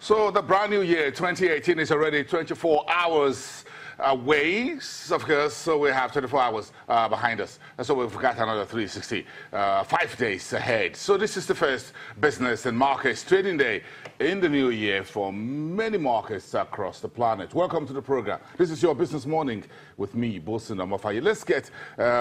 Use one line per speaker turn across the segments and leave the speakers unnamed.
So the brand new year, 2018, is already 24 hours away, of course, so we have 24 hours behind us. And so we've got another 360, 5 days ahead. So this is the first business and markets trading day in the new year for many markets across the planet. Welcome to the program. This is your Business Morning with me, Bosun Omofaye. Let's get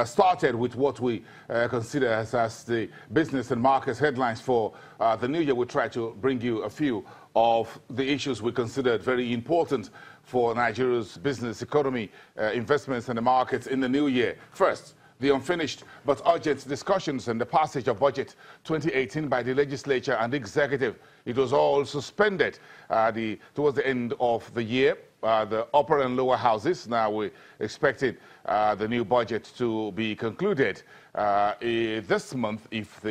started with what we consider as the business and markets headlines for the new year. We'll try to bring you a few of the issues we considered very important for Nigeria's business, economy, investments and the markets in the new year. First, the unfinished but urgent discussions and the passage of Budget 2018 by the legislature and the executive. It was all suspended towards the end of the year. The upper and lower houses, now we're expecting the new budget to be concluded this month if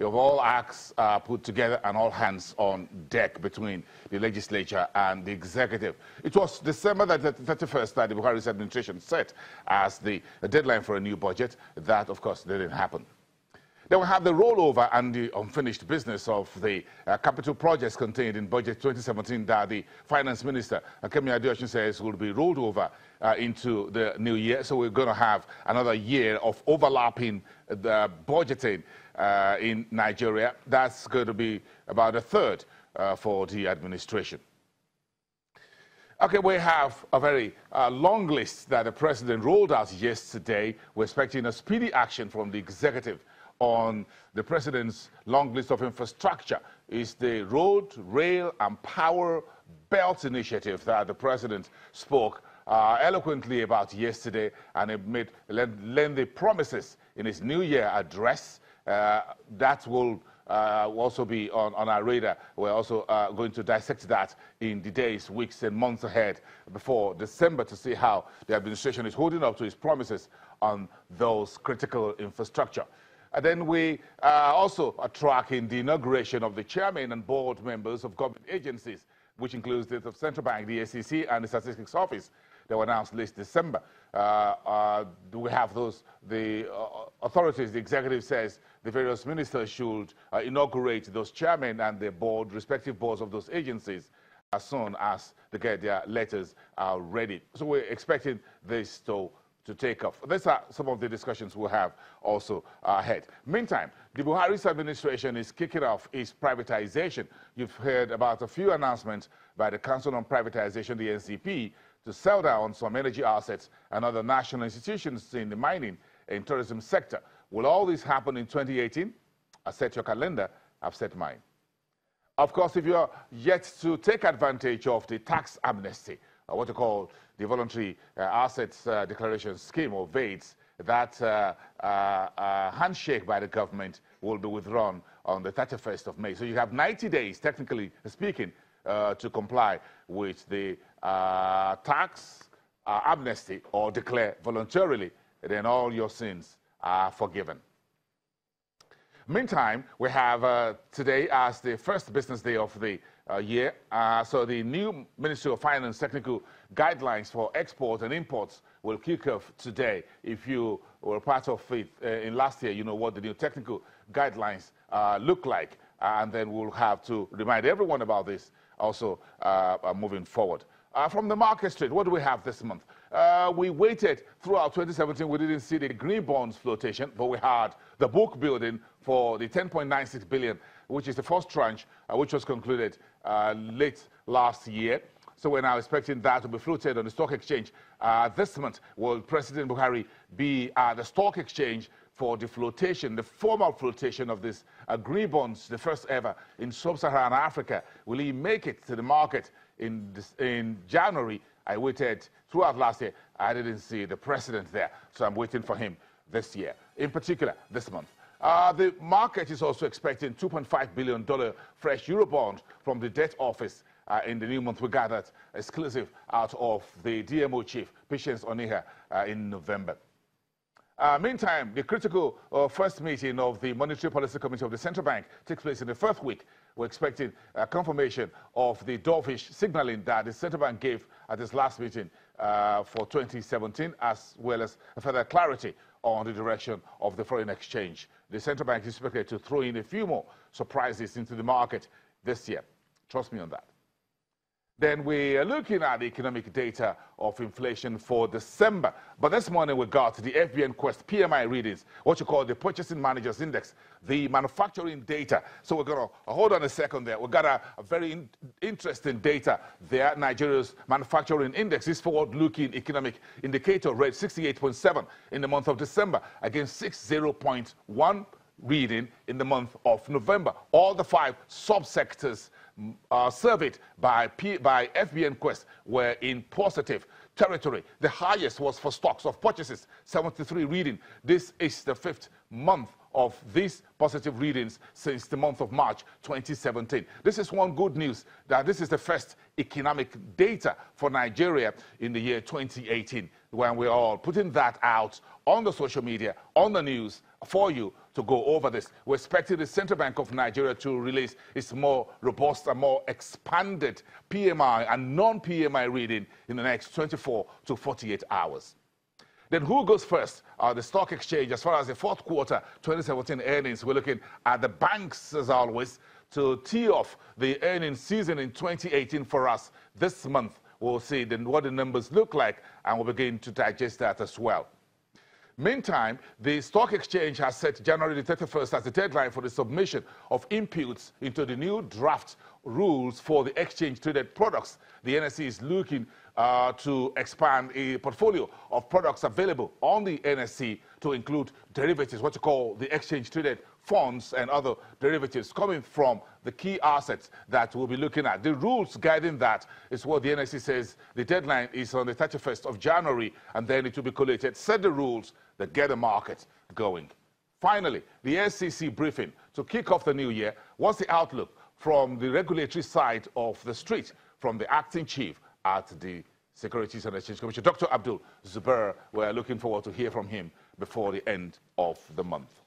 all acts are put together and all hands on deck between the legislature and the executive. It was December the 31st that the Buhari's administration set as the deadline for a new budget. That, of course, didn't happen. Then we have the rollover and the unfinished business of the capital projects contained in Budget 2017 that the Finance Minister, Kemi Adeosun, says will be rolled over into the new year. So we're going to have another year of overlapping the budgeting in Nigeria. That's going to be about a third for the administration. Okay, we have a very long list that the President rolled out yesterday. We're expecting a speedy action from the executive on the President's long list of infrastructure. Is the Road, Rail and Power Belt Initiative that the President spoke eloquently about yesterday, and he made lengthy promises in his New Year address. That will also be on our radar. We're also going to dissect that in the days, weeks and months ahead before December to see how the administration is holding up to its promises on those critical infrastructure. And then we also are tracking the inauguration of the chairman and board members of government agencies, which includes the Central Bank, the SEC, and the Statistics Office. They were announced last December. We have those, the authorities, the executive says the various ministers should inaugurate those chairmen and their board, respective boards of those agencies, as soon as they get their letters ready. So we're expecting this to take off. These are some of the discussions we'll have also ahead. Meantime, the Buhari's administration is kicking off its privatization. You've heard about a few announcements by the Council on Privatization, the NCP, to sell down some energy assets and other national institutions in the mining and tourism sector. Will all this happen in 2018? I set your calendar, I've set mine. Of course, if you're yet to take advantage of the tax amnesty, what we call the Voluntary Assets Declaration Scheme, or VADES, that handshake by the government will be withdrawn on the 31st of May. So you have 90 days, technically speaking, to comply with the tax amnesty or declare voluntarily, then all your sins are forgiven. Meantime, we have today as the first business day of the year. So the new Ministry of Finance technical guidelines for export and imports will kick off today. If you were part of it in last year, you know what the new technical guidelines look like. And then we'll have to remind everyone about this also moving forward. From the market street, what do we have this month? We waited throughout 2017. We didn't see the green bonds flotation, but we had the book building for the 10.96 billion, which is the first tranche, which was concluded late last year. So we're now expecting that to be floated on the stock exchange this month. Will President Buhari be at the stock exchange for the flotation, the formal flotation of this green bonds, the first ever in sub-Saharan Africa? Will he make it to the market in January? I waited throughout last year. I didn't see the president there, so I'm waiting for him this year, in particular this month. The market is also expecting $2.5 billion fresh Eurobond from the debt office in the new month. We got that exclusive out of the DMO chief, Patience Oniha, in November. Meantime, the critical first meeting of the Monetary Policy Committee of the Central Bank takes place in the first week. We're expecting a confirmation of the dovish signaling that the Central Bank gave at this last meeting for 2017, as well as further clarity on the direction of the foreign exchange. The Central Bank is expected to throw in a few more surprises into the market this year. Trust me on that. Then we are looking at the economic data of inflation for December. But this morning we got the FBN Quest PMI readings, what you call the Purchasing Managers Index, the manufacturing data. So we're going to hold on a second there. We've got a very interesting data there. Nigeria's manufacturing index, this forward-looking economic indicator, read 68.7 in the month of December against 60.1 reading in the month of November. All the 5 subsectors surveyed by FBN Quest were in positive territory. The highest was for stocks of purchases, 73 reading. This is the 5th month of these positive readings since the month of March 2017. This is one good news, that this is the first economic data for Nigeria in the year 2018, when we're all putting that out on the social media, on the news, for you to go over this. We're expecting the Central Bank of Nigeria to release its more robust and more expanded PMI and non-PMI reading in the next 24 to 48 hours. Then who goes first? The stock exchange. As far as the 4th quarter 2017 earnings, we're looking at the banks, as always, to tee off the earnings season in 2018 for us this month. We'll see then what the numbers look like, and we'll begin to digest that as well. Meantime, the stock exchange has set January the 31st as the deadline for the submission of inputs into the new draft rules for the exchange-traded products. The NSE is looking to expand a portfolio of products available on the NSE to include derivatives, what you call the exchange-traded funds and other derivatives coming from the key assets that we'll be looking at. The rules guiding that is what the NSE says. The deadline is on the 31st of January, and then it will be collated. Set the rules that get the market going. Finally, the SEC briefing to kick off the new year. What's the outlook from the regulatory side of the street, from the acting chief at the Securities and Exchange Commission, Dr. Abdul Zubair? We're looking forward to hear from him before the end of the month.